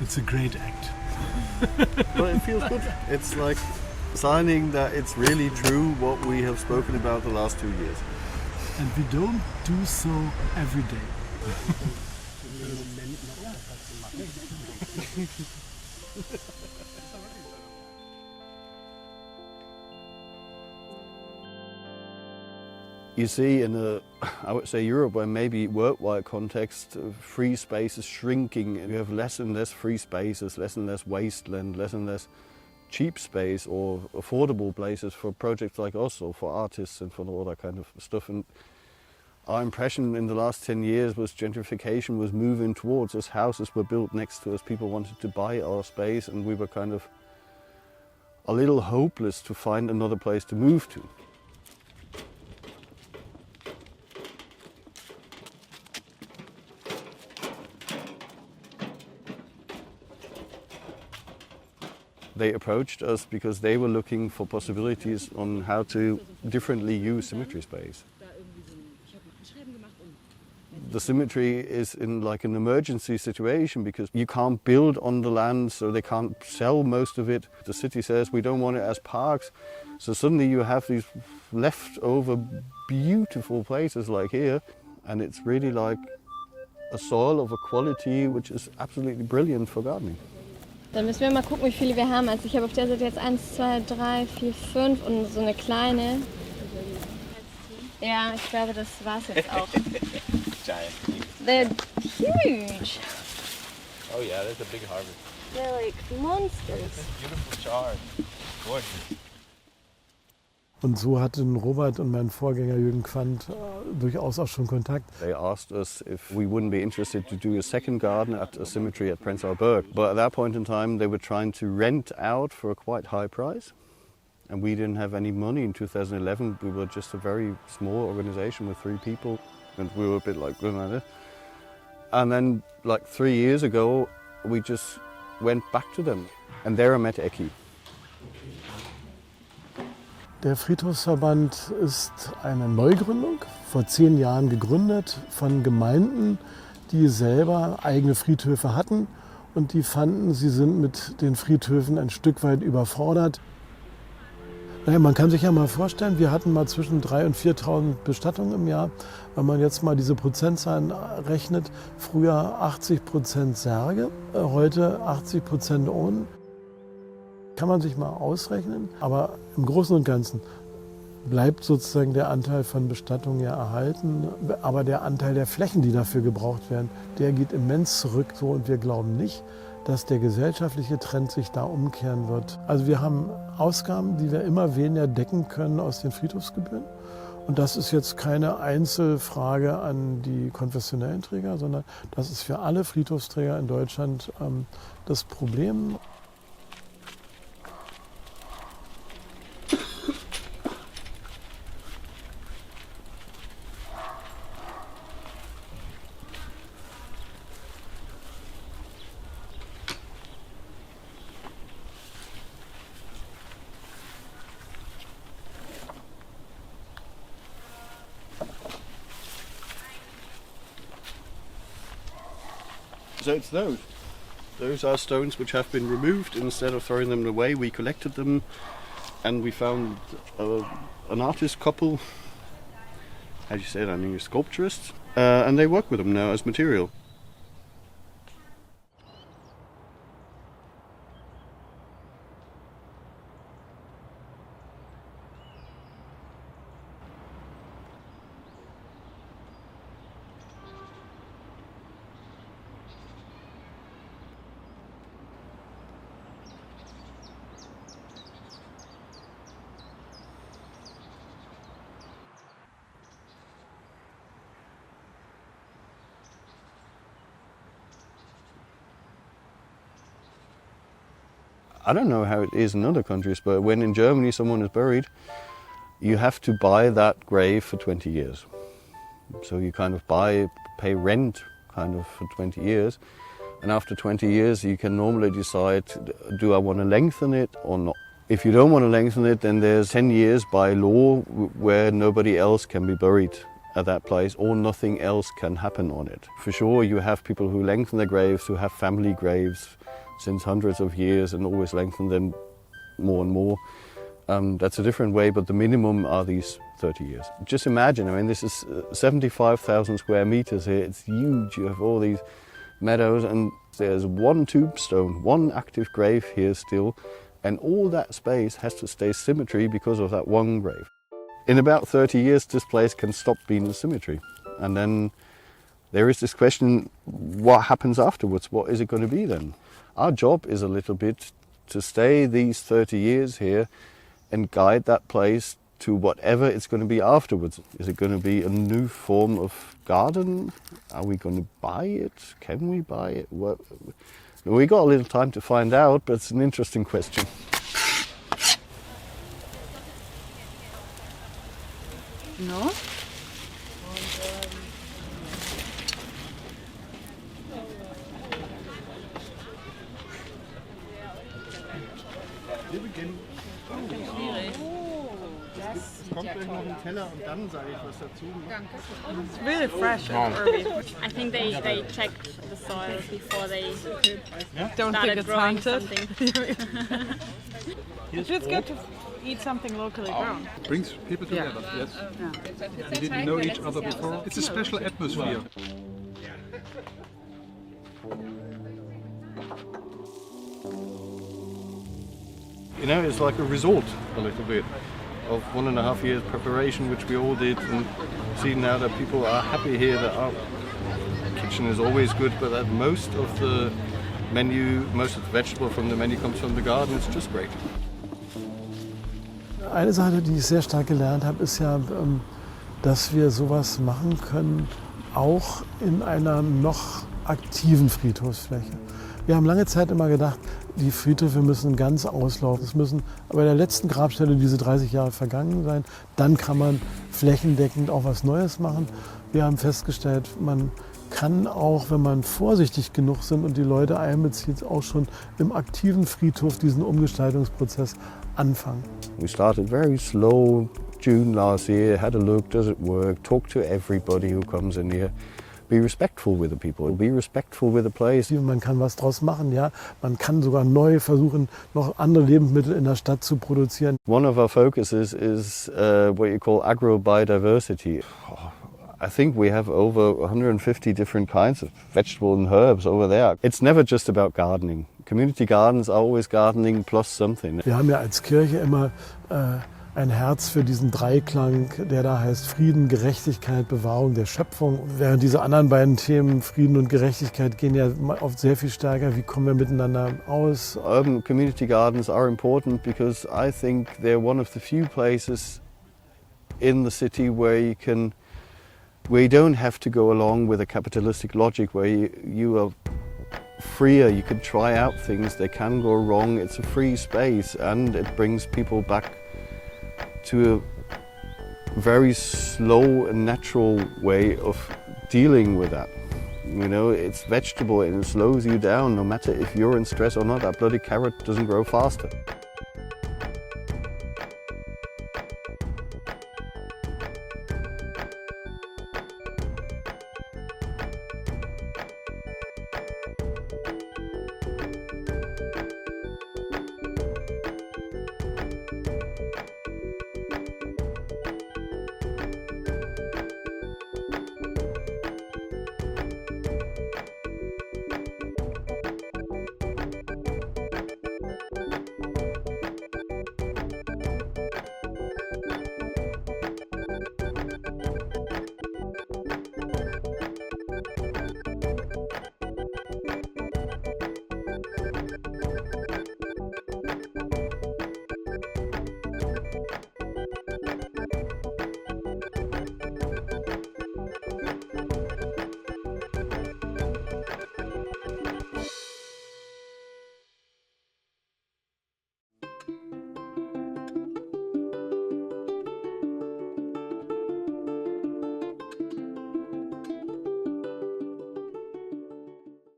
It's a great act. Well, it feels good. It's like signing that it's really true what we have spoken about the last 2 years. And we don't do so every day. You see, I would say Europe, where maybe worldwide context, free space is shrinking. You have less and less free spaces, less and less wasteland, less and less cheap space or affordable places for projects like us or for artists and for all that kind of stuff. And our impression in the last 10 years was gentrification was moving towards us. Houses were built next to us. People wanted to buy our space, and we were kind of a little hopeless to find another place to move to. They approached us because they were looking for possibilities on how to differently use Symmetry space. The Symmetry is in like an emergency situation because you can't build on the land, so they can't sell most of it. The city says we don't want it as parks, so suddenly you have these leftover beautiful places like here, and it's really like a soil of a quality which is absolutely brilliant for gardening. Dann müssen wir mal gucken, wie viele wir haben. Also ich habe auf der Seite jetzt 1, 2, 3, 4, 5 und so eine kleine. Ja, ich glaube, das war's jetzt auch. They're huge. Oh yeah, there's a big harvest. They're like monsters. Beautiful chard. Gorgeous. Und so hatten Robert und mein Vorgänger Jürgen Quandt durchaus auch schon Kontakt. They asked us if we wouldn't be interested to do a second garden at a Symmetry at Prenzlauer Berg. But at that point in time, they were trying to rent out for a quite high price. And we didn't have any money in 2011. We were just a very small organization with 3 people. And we were a bit like, good like this. And then like 3 years ago, we just went back to them. And there I met Ecki. Der Friedhofsverband ist eine Neugründung, vor 10 Jahren gegründet von Gemeinden, die selber eigene Friedhöfe hatten und die fanden, sie sind mit den Friedhöfen ein Stück weit überfordert. Naja, man kann sich ja mal vorstellen, wir hatten mal zwischen 3.000 und 4.000 Bestattungen im Jahr. Wenn man jetzt mal diese Prozentzahlen rechnet, früher 80% Särge, heute 80% Urnen. Kann man sich mal ausrechnen, aber im Großen und Ganzen bleibt sozusagen der Anteil von Bestattungen ja erhalten, aber der Anteil der Flächen, die dafür gebraucht werden, der geht immens zurück. So, und wir glauben nicht, dass der gesellschaftliche Trend sich da umkehren wird. Also wir haben Ausgaben, die wir immer weniger decken können aus den Friedhofsgebühren. Und das ist jetzt keine Einzelfrage an die konfessionellen Träger, sondern das ist für alle Friedhofsträger in Deutschland das Problem. So it's those. Those are stones which have been removed. Instead of throwing them away, we collected them, and we found an artist couple. How do you say that in English? Sculpturists, and they work with them now as material. I don't know how it is in other countries, but when in Germany someone is buried, you have to buy that grave for 20 years. So you kind of pay rent kind of for 20 years. And after 20 years, you can normally decide, do I want to lengthen it or not? If you don't want to lengthen it, then there's 10 years by law where nobody else can be buried at that place or nothing else can happen on it. For sure you have people who lengthen their graves, who have family graves since hundreds of years and always lengthen them more and more. That's a different way, but the minimum are these 30 years. Just imagine, I mean, this is 75,000 square meters here. It's huge. You have all these meadows and there's one tombstone, one active grave here still, and all that space has to stay symmetry because of that one grave. In about 30 years, this place can stop being a cemetery. And then there is this question, what happens afterwards? What is it going to be then? Our job is a little bit to stay these 30 years here and guide that place to whatever it's going to be afterwards. Is it going to be a new form of garden? Are we going to buy it? Can we buy it? Well, we got a little time to find out, but it's an interesting question. No? Wir beginnen. Es kommt gleich noch ein Teller und dann sage ich was dazu. It's really fresh and herby. I think they checked the soil before they Don't think started it's growing haunted. something. It's just good to eat something locally grown. Brings people together, yes. We didn't know each other before. It's a special atmosphere. You know, it's like a resort a little bit of 1.5 years preparation, which we all did, and see now that people are happy here, that our kitchen is always good, but that most of the menu, most of the vegetable from the menu comes from the garden. It's just great. Eine Sache, die ich sehr stark gelernt habe, ist ja, dass wir sowas machen können, auch in einer noch aktiven Friedhofsfläche. Wir haben lange Zeit immer gedacht, die Friedhöfe müssen ganz auslaufen. Es müssen bei der letzten Grabstelle diese 30 Jahre vergangen sein. Dann kann man flächendeckend auch was Neues machen. Wir haben festgestellt, man kann auch, wenn man vorsichtig genug sind und die Leute einbezieht, auch schon im aktiven Friedhof diesen Umgestaltungsprozess anfangen. We started very slow, June last year, had a look, does it work, talk to everybody who comes in here. Be respectful with the people, be respectful with the place. Man kann was draus machen, ja. Man kann sogar neu versuchen, noch andere Lebensmittel in der Stadt zu produzieren. One of our focuses is what you call agrobiodiversity. I think we have over 150 different kinds of vegetable and herbs over there. It's never just about gardening. Community gardens are always gardening plus something. Wir haben ja als Kirche immer ein Herz für diesen Dreiklang, der da heißt Frieden, Gerechtigkeit, Bewahrung der Schöpfung. Während diese anderen beiden Themen, Frieden und Gerechtigkeit, gehen ja oft sehr viel stärker. Wie kommen wir miteinander aus? Urban community gardens are important because I think they're one of the few places in the city where you don't have to go along with a capitalistic logic, where you are freer, you can try out things, they can go wrong, it's a free space and it brings people back to a very slow and natural way of dealing with that. You know, it's vegetable and it slows you down no matter if you're in stress or not. That bloody carrot doesn't grow faster.